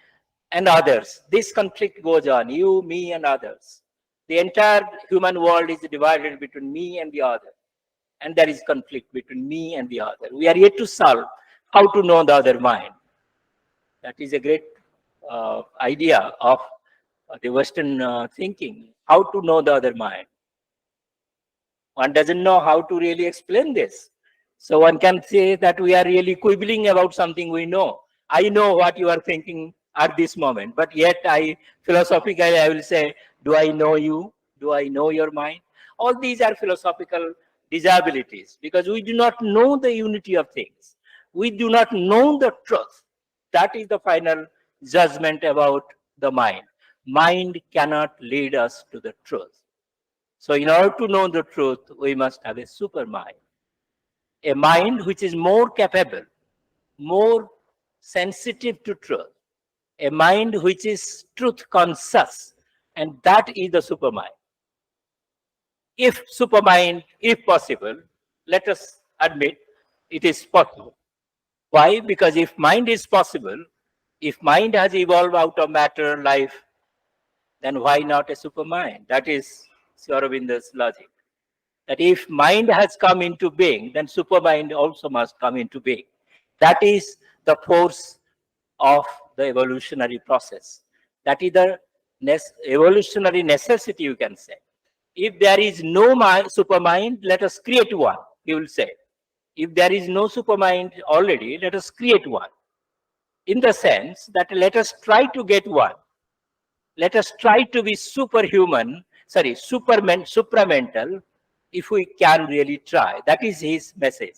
and others. This conflict goes on, you, me, and others. The entire human world is divided between me and the other. And there is conflict between me and the other. We are yet to solve how to know the other mind. That is a great idea of the Western thinking, how to know the other mind. One doesn't know how to really explain this. So one can say that we are really quibbling about something we know. I know what you are thinking at this moment, but yet philosophically, I will say, do I know you? Do I know your mind? All these are philosophical disabilities because we do not know the unity of things. We do not know the truth. That is the final judgment about the mind. Mind cannot lead us to the truth. So in order to know the truth, we must have a super mind. A mind which is more capable, more sensitive to truth. A mind which is truth conscious. And that is the supermind. If supermind, if possible, let us admit it is possible. Why? Because if mind is possible, if mind has evolved out of matter, life, then why not a supermind? That is Aurobindo's logic. That if mind has come into being, then supermind also must come into being. That is the force of the evolutionary process. That is the evolutionary necessity, you can say. If there is no supermind, let us create one, he will say. If there is no supermind already, let us create one. In the sense that let us try to get one. Let us try to be superhuman, supramental, if we can really try. That is his message.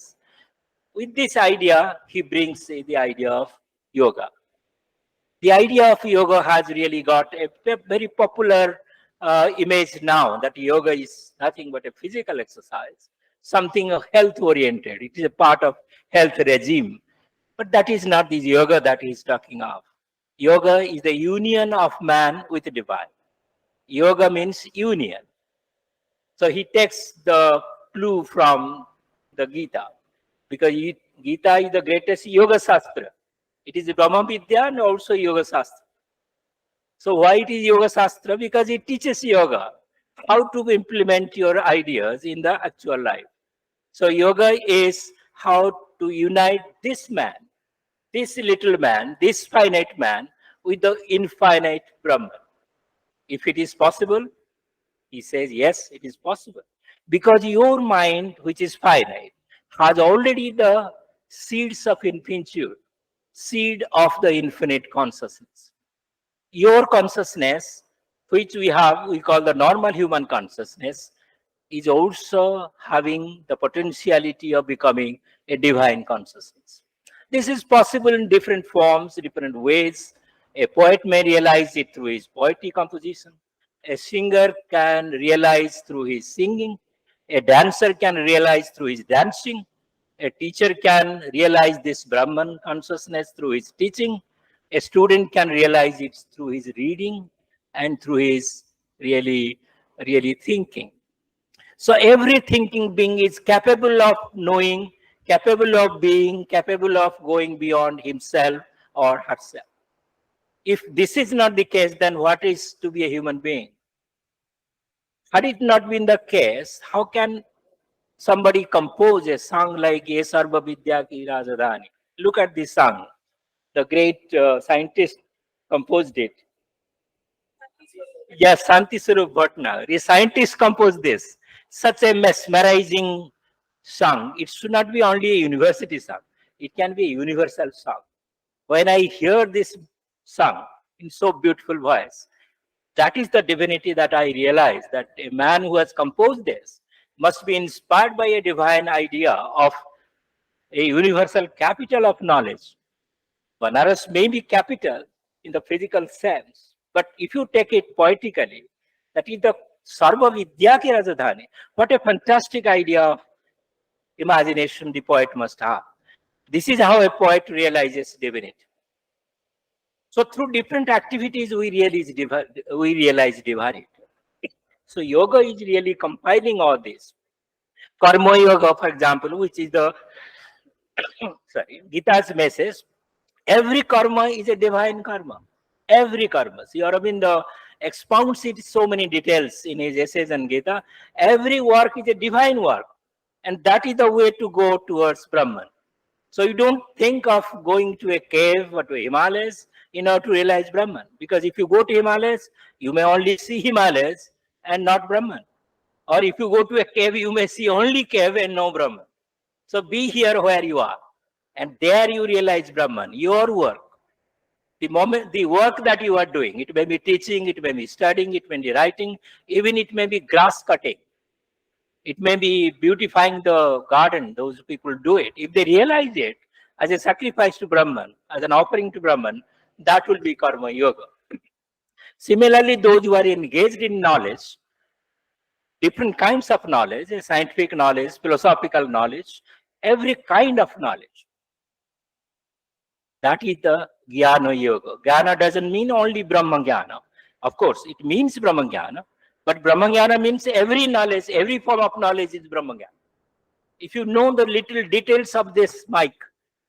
With this idea, he brings the idea of yoga. The idea of yoga has really got a very popular image now, that yoga is nothing but a physical exercise, something health oriented. It is a part of health regime. But that is not the yoga that he is talking of. Yoga is the union of man with the divine. Yoga means union. So he takes the clue from the Gita, because Gita is the greatest yoga sastra. It is Brahma Vidya and also yoga sastra. So why it is yoga sastra? Because it teaches yoga, how to implement your ideas in the actual life. So yoga is how to unite this man, this little man, this finite man with the infinite Brahman. If it is possible, he says, yes, it is possible. Because your mind, which is finite, has already the seeds of infinitude, seed of the infinite consciousness. Your consciousness, which we call the normal human consciousness, is also having the potentiality of becoming a divine consciousness. This is possible in different forms, different ways. A poet may realize it through his poetic composition. A singer can realize through his singing. A dancer can realize through his dancing. A teacher can realize this Brahman consciousness through his teaching. A student can realize it through his reading and through his really thinking. So every thinking being is capable of knowing, capable of being, capable of going beyond himself or herself. If this is not the case, then what is to be a human being? Had it not been the case, how can somebody compose a song like Ye Sarva Vidya Ki Rajadhani? Look at this song. The great scientist composed it. Yes, Santi Swarup Bhatnagar. A scientist composed this. Such a mesmerizing song. It should not be only a university song. It can be a universal song. When I hear this song in so beautiful voice, that is the divinity that I realize, that a man who has composed this must be inspired by a divine idea of a universal capital of knowledge. Banaras may be capital in the physical sense, But if you take it poetically, that is the Sarva Vidya ki Rajdhani. What a fantastic idea of imagination the poet must have. This is how a poet realizes divinity. So through different activities, we realize divinity. So yoga is really compiling all this. Karma yoga, for example, which is the Gita's message. Every karma is a divine karma. Every karma. See, Aurobindo expounds it so many details in his essays on Gita. Every work is a divine work. And that is the way to go towards Brahman. So you don't think of going to a cave or to Himalayas in order to realize Brahman. Because if you go to Himalayas, you may only see Himalayas and not Brahman. Or if you go to a cave, you may see only cave and no Brahman. So be here where you are. And there you realize Brahman, your work. The work that you are doing, it may be teaching, it may be studying, it may be writing, even it may be grass cutting. It may be beautifying the garden, those people do it. If they realize it as a sacrifice to Brahman, as an offering to Brahman, that will be karma yoga. Similarly, those who are engaged in knowledge, different kinds of knowledge, scientific knowledge, philosophical knowledge, every kind of knowledge. That is the Jnana Yoga. Jnana doesn't mean only Brahma Jnana. Of course, it means Brahma Jnana, but Brahma Jnana means every knowledge, every form of knowledge is Brahma Jnana. If you know the little details of this mic,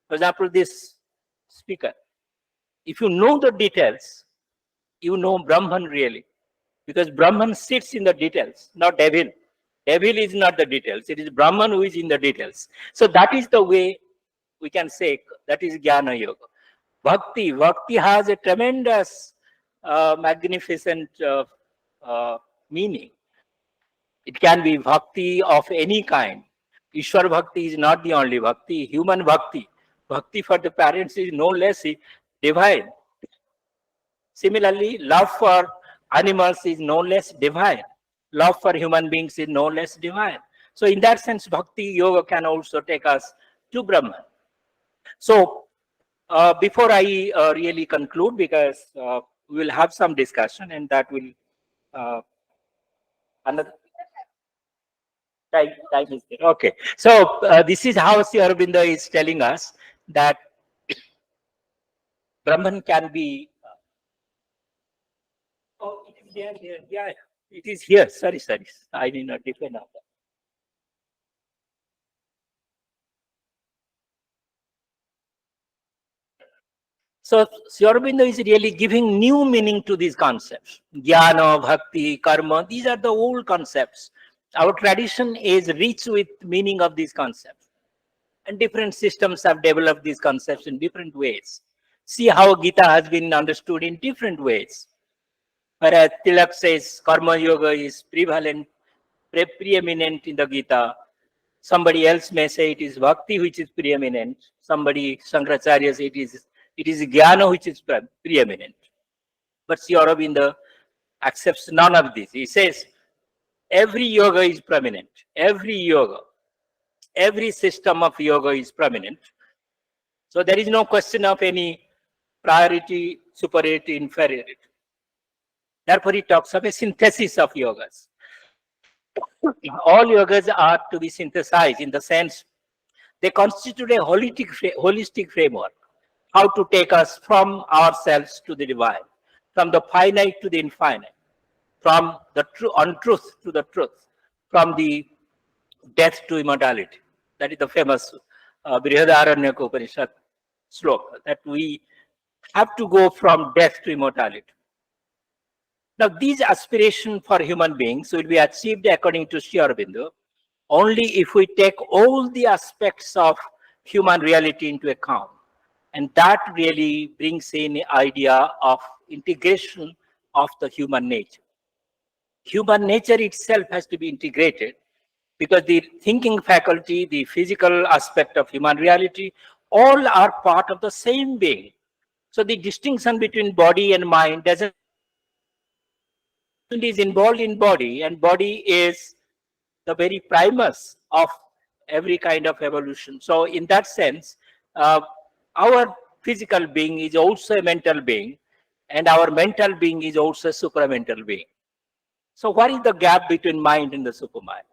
for example, this speaker, if you know the details, you know Brahman really. Because Brahman sits in the details, not devil. Devil is not the details. It is Brahman who is in the details. So that is the way we can say that is Jnana Yoga. Bhakti has a tremendous, magnificent meaning. It can be bhakti of any kind. Ishwar bhakti is not the only bhakti. Human bhakti. Bhakti for the parents is no less divine. Similarly, love for animals is no less divine. Love for human beings is no less divine. So in that sense, bhakti yoga can also take us to Brahman. So before I really conclude, because we will have some discussion and that will another time is there. Okay. So this is how Sri Aurobindo is telling us that Brahman can be. Oh, it is there. Yeah, it is here. Sorry. I did not depend on that. So Sri Aurobindo is really giving new meaning to these concepts. Jnana, bhakti, karma, these are the old concepts. Our tradition is rich with meaning of these concepts. And different systems have developed these concepts in different ways. See how Gita has been understood in different ways. Whereas Tilak says karma yoga is prevalent, preeminent in the Gita. Somebody else may say it is bhakti which is preeminent. Somebody, Shankaracharya, says it is jnana which is preeminent. But Sri Aurobindo accepts none of this. He says every yoga is preeminent. Every yoga, every system of yoga is preeminent. So there is no question of any priority, superiority, inferiority. Therefore, he talks of a synthesis of yogas. All yogas are to be synthesized in the sense they constitute a holistic framework, how to take us from ourselves to the divine, from the finite to the infinite, from the untruth to the truth, from the death to immortality. That is the famous Brihadaranyaka Upanishad sloka, that we have to go from death to immortality. Now, these aspirations for human beings will be achieved according to Sri Aurobindo only if we take all the aspects of human reality into account. And that really brings in the idea of integration of the human nature. Human nature itself has to be integrated because the thinking faculty, the physical aspect of human reality, all are part of the same being. So the distinction between body and mind doesn't is involved in body, and body is the very primus of every kind of evolution. So in that sense, our physical being is also a mental being, and our mental being is also a supramental being. So what is the gap between mind and the supermind?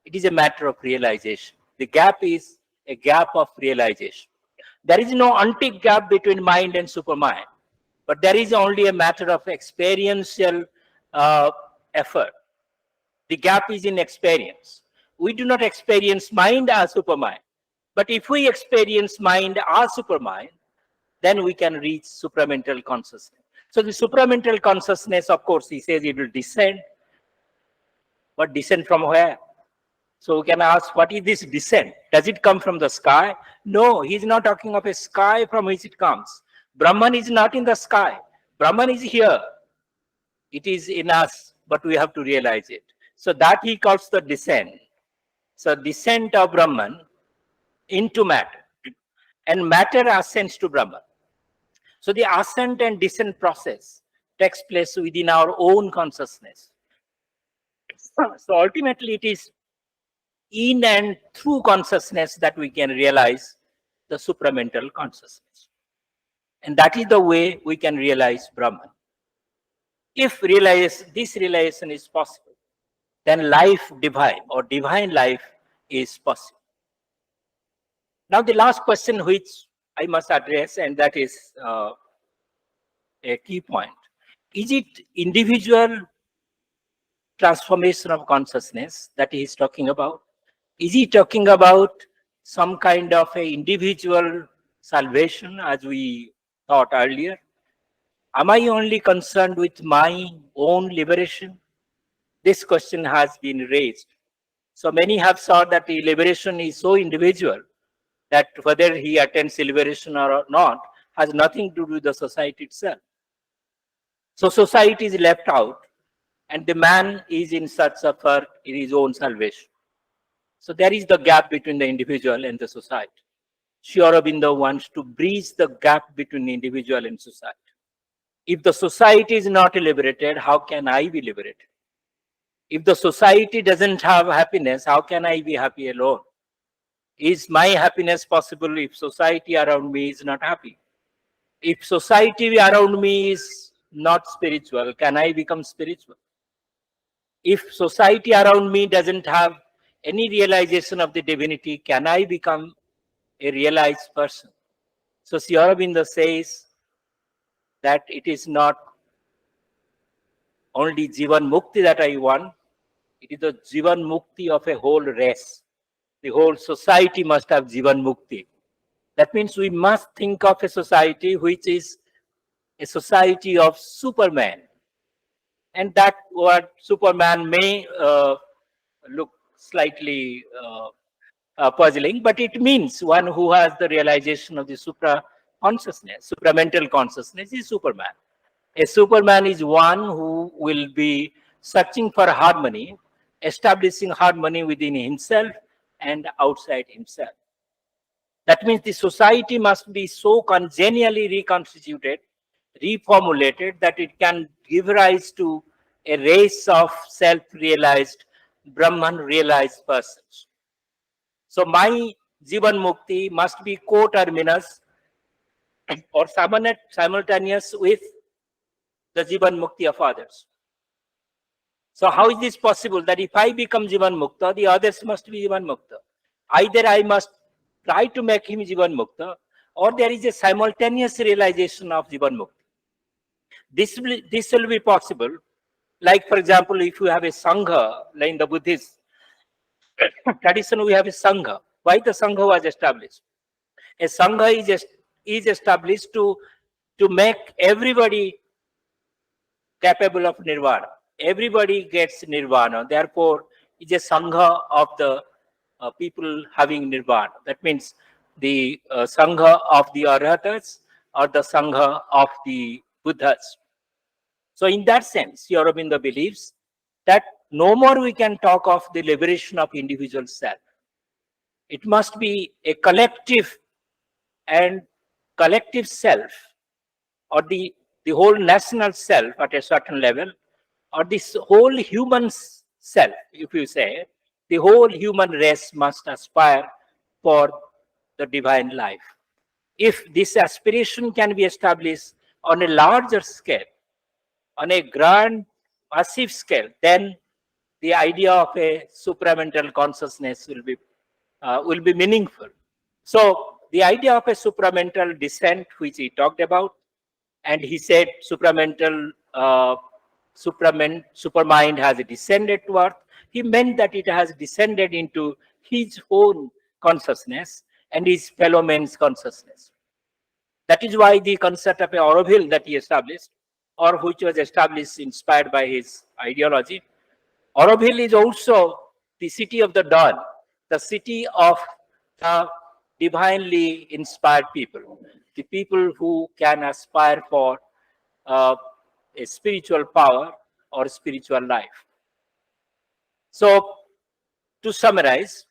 It is a matter of realization. The gap is a gap of realization. There is no untick gap between mind and supermind, but there is only a matter of experiential effort. The gap is in experience. We do not experience mind as supermind, but if we experience mind as supermind, then we can reach supramental consciousness. So the supramental consciousness, of course, he says it will descend, but descend from where? So we can ask, what is this descent? Does it come from the sky? No, he's not talking of a sky from which it comes. Brahman is not in the sky. Brahman is here. It is in us, but we have to realize it. So that he calls the descent. So descent of Brahman into matter, and matter ascends to Brahman. So the ascent and descent process takes place within our own consciousness. So ultimately it is in and through consciousness that we can realize the supramental consciousness. And that is the way we can realize Brahman. If this realization is possible, then life divine or divine life is possible. Now the last question which I must address, and that is a key point. Is it individual transformation of consciousness that he is talking about? Is he talking about some kind of a individual salvation, as we thought earlier? Am I only concerned with my own liberation? This question has been raised. So many have thought that the liberation is so individual that whether he attends liberation or not has nothing to do with the society itself. So society is left out, and the man is in search of his own salvation. So there is the gap between the individual and the society. Sri Aurobindo wants to bridge the gap between the individual and society. If the society is not liberated, how can I be liberated? If the society doesn't have happiness, how can I be happy alone? Is my happiness possible if society around me is not happy? If society around me is not spiritual, can I become spiritual? If society around me doesn't have any realization of the divinity, can I become a realized person? So Sri Aurobindo says that it is not only Jivan Mukti that I want, it is the Jivan Mukti of a whole race. The whole society must have Jivan Mukti. That means we must think of a society which is a society of Superman. And that word Superman may look slightly puzzling, but it means one who has the realization of the supra consciousness, supramental consciousness is Superman. A Superman is one who will be searching for harmony, establishing harmony within himself and outside himself. That means the society must be so congenially reconstituted, reformulated, that it can give rise to a race of self-realized, Brahman-realized persons. So my Jivan Mukti must be co-terminus or simultaneous with the Jivan Mukti of others. So how is this possible that if I become Jivan Mukta, the others must be Jivan Mukta? Either I must try to make him Jivan Mukta, or there is a simultaneous realization of Jivan Mukti. This will be possible. Like, for example, if you have a Sangha, like in the Buddhist tradition, we have a Sangha. Why the Sangha was established? A Sangha is established to make everybody capable of Nirvana. Everybody gets Nirvana. Therefore, it's a Sangha of the people having Nirvana. That means the Sangha of the Arhatas or the Sangha of the Buddhas. So in that sense, Sri Aurobindo believes that no more we can talk of the liberation of individual self. It must be a collective and collective self, or the whole national self at a certain level, or this whole human self, if you say, the whole human race must aspire for the divine life. If this aspiration can be established on a larger scale, on a grand, massive scale, then the idea of a supramental consciousness will be meaningful. So the idea of a supramental descent, which he talked about, and he said supramental supermind has descended to earth. He meant that it has descended into his own consciousness and his fellow men's consciousness. That is why the concept of a Aurobindo that he established, or which was established inspired by his ideology. Aurobindo is also the city of the dawn, the city of the divinely inspired people, the people who can aspire for a spiritual power or spiritual life. So, to summarize,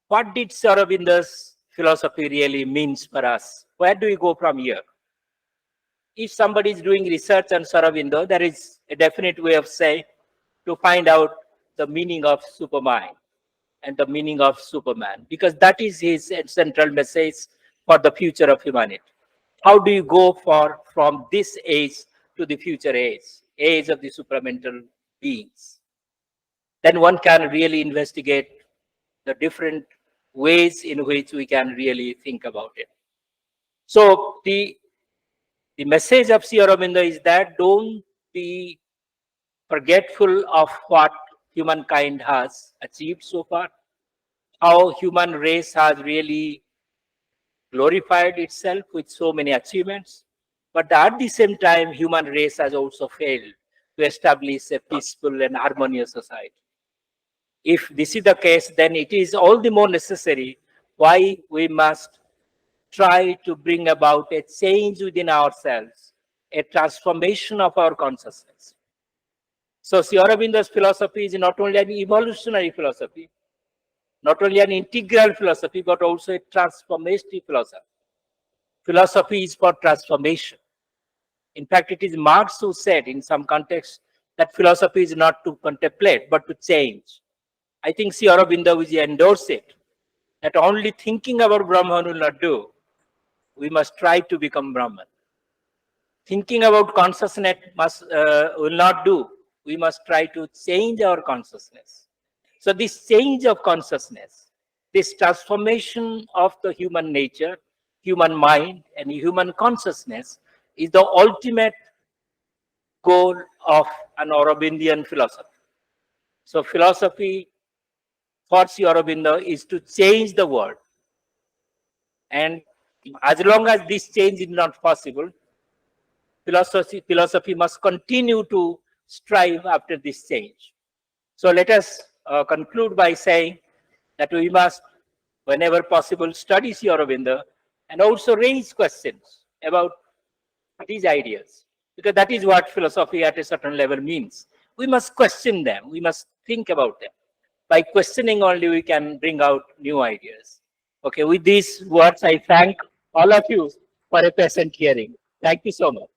what did Aurobindo's philosophy really means for us? Where do we go from here? If somebody is doing research on Aurobindo, there is a definite way of saying to find out the meaning of supermind and the meaning of Superman, because that is his central message for the future of humanity. How do you go from this age to the future age of the supramental beings? Then one can really investigate the different ways in which we can really think about it. So the message of Sri Aurobindo is that don't be forgetful of what humankind has achieved so far, how human race has really glorified itself with so many achievements, but at the same time, human race has also failed to establish a peaceful and harmonious society. If this is the case, then it is all the more necessary why we must try to bring about a change within ourselves, a transformation of our consciousness. So Sri Aurobindo's philosophy is not only an evolutionary philosophy, not only an integral philosophy, but also a transformative philosophy. Philosophy is for transformation. In fact, it is Marx who said in some context that philosophy is not to contemplate, but to change. I think Sri Aurobindo will endorse it, that only thinking about Brahman will not do. We must try to become Brahman. Thinking about consciousness will not do. We must try to change our consciousness. So this change of consciousness, this transformation of the human nature, human mind, and human consciousness is the ultimate goal of an Aurobindian philosophy. So philosophy for Sri Aurobindo is to change the world. And as long as this change is not possible, philosophy must continue to strive after this change. So let us conclude by saying that we must, whenever possible, study Sri Aurobindo and also raise questions about these ideas, because that is what philosophy at a certain level means. We must question them. We must think about them. By questioning only, we can bring out new ideas. Okay, with these words, I thank all of you for a patient hearing. Thank you so much.